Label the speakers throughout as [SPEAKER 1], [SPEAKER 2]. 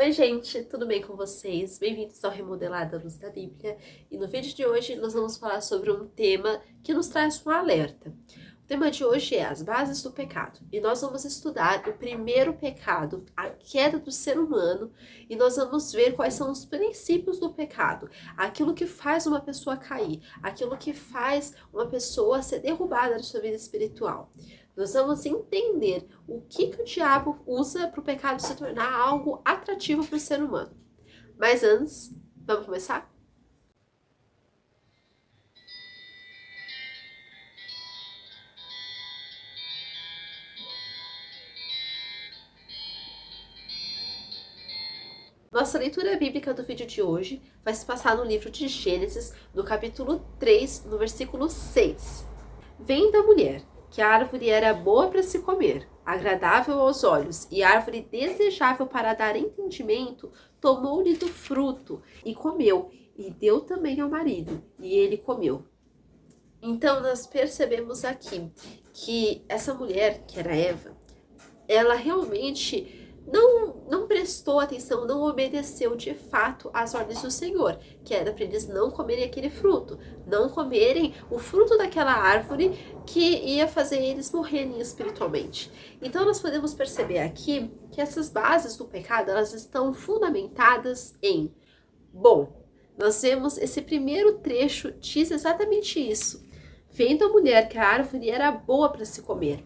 [SPEAKER 1] Oi gente, tudo bem com vocês? Bem-vindos ao Remodelada à Luz da Bíblia. E no vídeo de hoje nós vamos falar sobre um tema que nos traz um alerta. O tema de hoje é as bases do pecado. E nós vamos estudar o primeiro pecado, a queda do ser humano, e nós vamos ver quais são os princípios do pecado, aquilo que faz uma pessoa cair, aquilo que faz uma pessoa ser derrubada da sua vida espiritual. Nós vamos entender o que o diabo usa para o pecado se tornar algo atrativo para o ser humano. Mas antes, vamos começar? Nossa leitura bíblica do vídeo de hoje vai se passar no livro de Gênesis, no capítulo 3, no versículo 6. Vendo a mulher que a árvore era boa para se comer, agradável aos olhos e árvore desejável para dar entendimento, tomou-lhe do fruto e comeu, e deu também ao marido, e ele comeu. Então nós percebemos aqui que essa mulher, que era Eva, ela realmente não prestou atenção, não obedeceu de fato às ordens do Senhor, que era para eles não comerem aquele fruto, não comerem o fruto daquela árvore que ia fazer eles morrerem espiritualmente. Então nós podemos perceber aqui que essas bases do pecado, elas estão fundamentadas em bom. Nós vemos esse primeiro trecho diz exatamente isso. Vendo a mulher que a árvore era boa para se comer.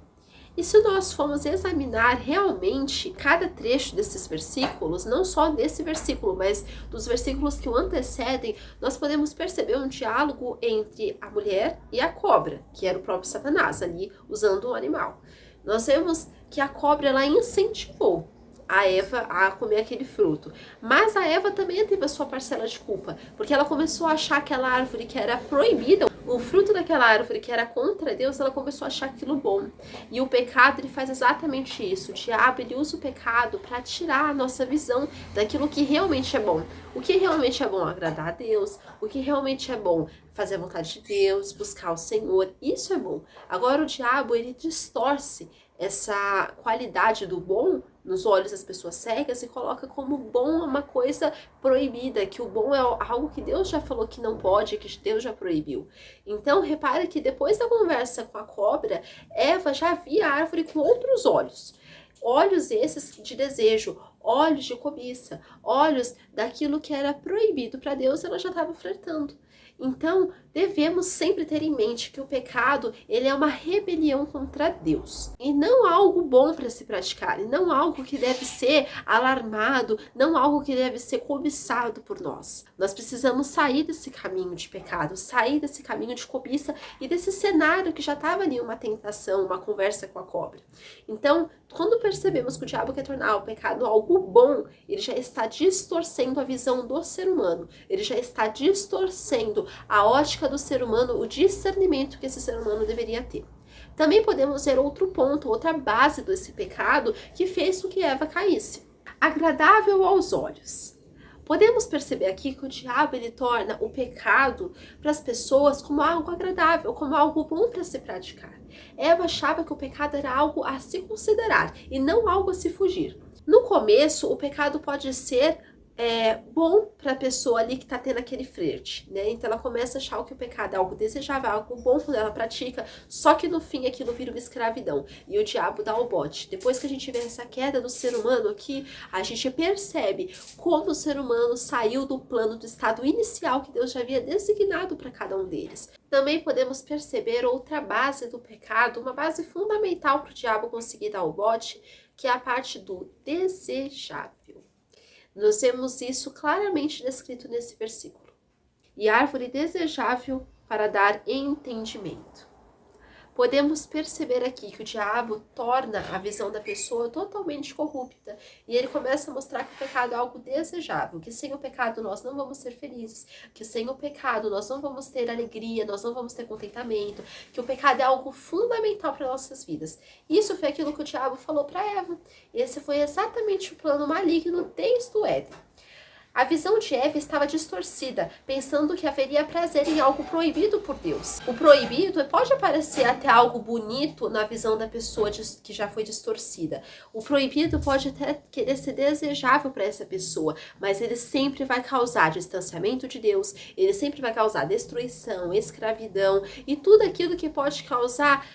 [SPEAKER 1] E se nós formos examinar realmente cada trecho desses versículos, não só desse versículo, mas dos versículos que o antecedem, nós podemos perceber um diálogo entre a mulher e a cobra, que era o próprio Satanás, ali usando um animal. Nós vemos que a cobra, ela incentivou a Eva a comer aquele fruto. Mas a Eva também teve a sua parcela de culpa, porque ela começou a achar aquela árvore que era proibida, o fruto daquela árvore que era contra Deus, ela começou a achar aquilo bom. E o pecado, ele faz exatamente isso. O diabo, ele usa o pecado para tirar a nossa visão daquilo que realmente é bom. O que realmente é bom? Agradar a Deus. O que realmente é bom? Fazer a vontade de Deus, buscar o Senhor. Isso é bom. Agora o diabo, ele distorce essa qualidade do bom nos olhos das pessoas cegas e coloca como bom uma coisa proibida, que o bom é algo que Deus já falou que não pode, que Deus já proibiu. Então, repare que depois da conversa com a cobra, Eva já via a árvore com outros olhos. Olhos esses de desejo, olhos de cobiça, olhos daquilo que era proibido para Deus, ela já estava flertando. Então, devemos sempre ter em mente que o pecado, ele é uma rebelião contra Deus. E não algo bom para se praticar, e não algo que deve ser alarmado, não algo que deve ser cobiçado por nós. Nós precisamos sair desse caminho de pecado, sair desse caminho de cobiça e desse cenário que já estava ali uma tentação, uma conversa com a cobra. Então, quando percebemos que o diabo quer tornar o pecado algo bom, ele já está distorcendo a visão do ser humano, ele já está distorcendo a ótica do ser humano, o discernimento que esse ser humano deveria ter. Também podemos ver outro ponto, outra base desse pecado que fez com que Eva caísse. Agradável aos olhos. Podemos perceber aqui que o diabo, ele torna o pecado para as pessoas como algo agradável, como algo bom para se praticar. Eva achava que o pecado era algo a se considerar e não algo a se fugir. No começo, o pecado pode ser bom para a pessoa ali que está tendo aquele flerte, né? Então ela começa a achar que o pecado é algo desejável, algo bom quando ela pratica, só que no fim aquilo vira uma escravidão e o diabo dá o bote. Depois que a gente vê essa queda do ser humano aqui, a gente percebe como o ser humano saiu do plano do estado inicial que Deus já havia designado para cada um deles. Também podemos perceber outra base do pecado, uma base fundamental para o diabo conseguir dar o bote, que é a parte do desejável. Nós vemos isso claramente descrito nesse versículo. E árvore desejável para dar entendimento. Podemos perceber aqui que o diabo torna a visão da pessoa totalmente corrupta. E ele começa a mostrar que o pecado é algo desejável, que sem o pecado nós não vamos ser felizes, que sem o pecado nós não vamos ter alegria, nós não vamos ter contentamento, que o pecado é algo fundamental para nossas vidas. Isso foi aquilo que o diabo falou para Eva. Esse foi exatamente o plano maligno desde o Éden. A visão de Eva estava distorcida, pensando que haveria prazer em algo proibido por Deus. O proibido pode parecer até algo bonito na visão da pessoa que já foi distorcida. O proibido pode até querer ser desejável para essa pessoa, mas ele sempre vai causar distanciamento de Deus, ele sempre vai causar destruição, escravidão e tudo aquilo que pode causar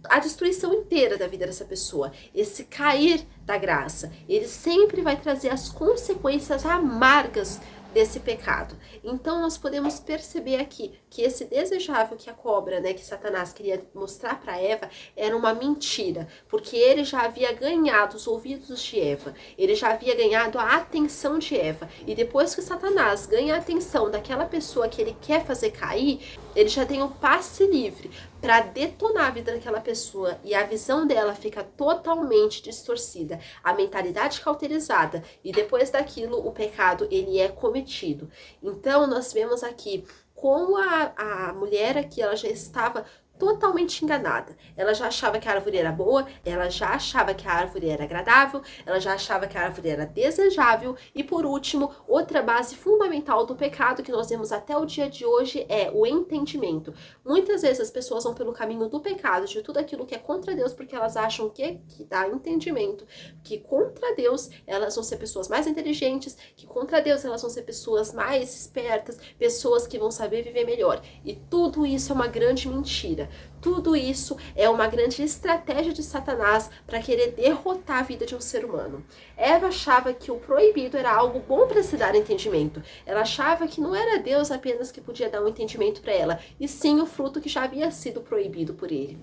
[SPEAKER 1] a destruição inteira da vida dessa pessoa, esse cair da graça, ele sempre vai trazer as consequências amargas desse pecado. Então nós podemos perceber aqui que esse desejável que a cobra, que Satanás queria mostrar para Eva, era uma mentira, porque ele já havia ganhado os ouvidos de Eva, ele já havia ganhado a atenção de Eva, e depois que Satanás ganha a atenção daquela pessoa que ele quer fazer cair, ele já tem o passe livre para detonar a vida daquela pessoa, e a visão dela fica totalmente distorcida, a mentalidade cauterizada, e depois daquilo o pecado ele é cometido. Então nós vemos aqui como a mulher aqui, ela já estava totalmente enganada. Ela já achava que a árvore era boa, ela já achava que a árvore era agradável, ela já achava que a árvore era desejável, e por último, outra base fundamental do pecado que nós vemos até o dia de hoje é o entendimento. Muitas vezes as pessoas vão pelo caminho do pecado, de tudo aquilo que é contra Deus, porque elas acham que dá entendimento, que contra Deus elas vão ser pessoas mais inteligentes, que contra Deus elas vão ser pessoas mais espertas, pessoas que vão saber viver melhor. E tudo isso é uma grande mentira. Tudo isso é uma grande estratégia de Satanás para querer derrotar a vida de um ser humano. Eva achava que o proibido era algo bom para se dar entendimento. Ela achava que não era Deus apenas que podia dar um entendimento para ela, e sim o fruto que já havia sido proibido por ele.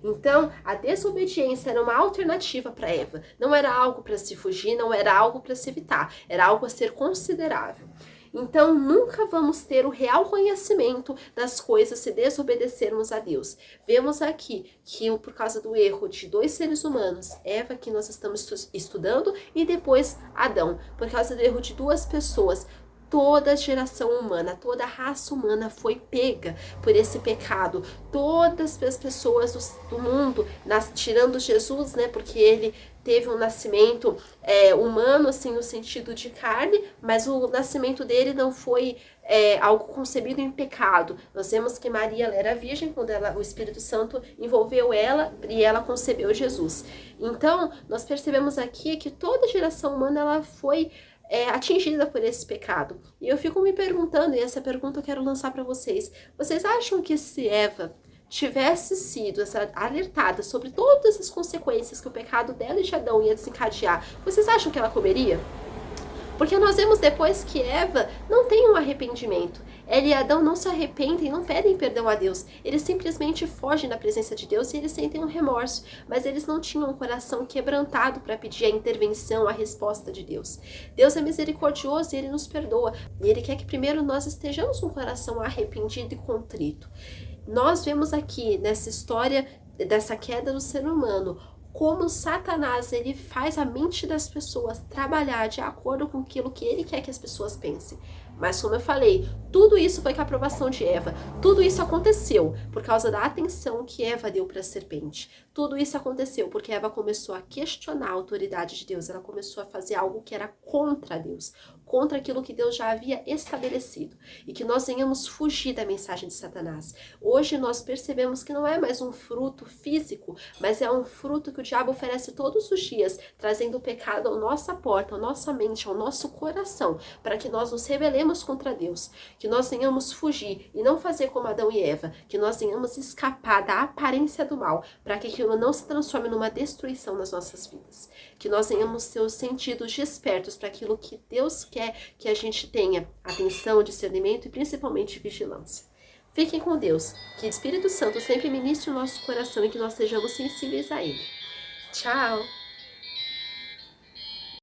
[SPEAKER 1] Então, a desobediência era uma alternativa para Eva. Não era algo para se fugir, não era algo para se evitar, era algo a ser considerável. Então, nunca vamos ter o real conhecimento das coisas se desobedecermos a Deus. Vemos aqui que por causa do erro de dois seres humanos, Eva, que nós estamos estudando, e depois Adão, por causa do erro de duas pessoas, toda a geração humana, toda a raça humana foi pega por esse pecado. Todas as pessoas do mundo, tirando Jesus, porque ele teve um nascimento humano, assim, no sentido de carne, mas o nascimento dele não foi algo concebido em pecado. Nós vemos que Maria, ela era virgem quando o Espírito Santo envolveu ela e ela concebeu Jesus. Então, nós percebemos aqui que toda a geração humana ela foi atingida por esse pecado. E eu fico me perguntando, e essa pergunta eu quero lançar para vocês. Vocês acham que se Eva tivesse sido alertada sobre todas as consequências que o pecado dela e de Adão ia desencadear, vocês acham que ela comeria? Porque nós vemos depois que Eva não tem um arrependimento. Ela e Adão não se arrependem, não pedem perdão a Deus. Eles simplesmente fogem da presença de Deus e eles sentem um remorso. Mas eles não tinham um coração quebrantado para pedir a intervenção, a resposta de Deus. Deus é misericordioso e Ele nos perdoa. E Ele quer que primeiro nós estejamos com o coração arrependido e contrito. Nós vemos aqui nessa história dessa queda do ser humano, como Satanás ele faz a mente das pessoas trabalhar de acordo com aquilo que ele quer que as pessoas pensem. Mas como eu falei, tudo isso foi com a aprovação de Eva. Tudo isso aconteceu por causa da atenção que Eva deu para a serpente. Tudo isso aconteceu porque Eva começou a questionar a autoridade de Deus. Ela começou a fazer algo que era contra Deus, contra aquilo que Deus já havia estabelecido. E que nós venhamos fugir da mensagem de Satanás. Hoje nós percebemos que não é mais um fruto físico, mas é um fruto que o diabo oferece todos os dias, trazendo o pecado à nossa porta, à nossa mente, ao nosso coração, para que nós nos rebelemos contra Deus, que nós venhamos fugir e não fazer como Adão e Eva, que nós venhamos escapar da aparência do mal, para que aquilo não se transforme numa destruição nas nossas vidas, que nós venhamos ter os sentidos despertos para aquilo que Deus quer que a gente tenha atenção, discernimento e principalmente vigilância. Fiquem com Deus, que o Espírito Santo sempre ministre o nosso coração e que nós sejamos sensíveis a Ele. Tchau!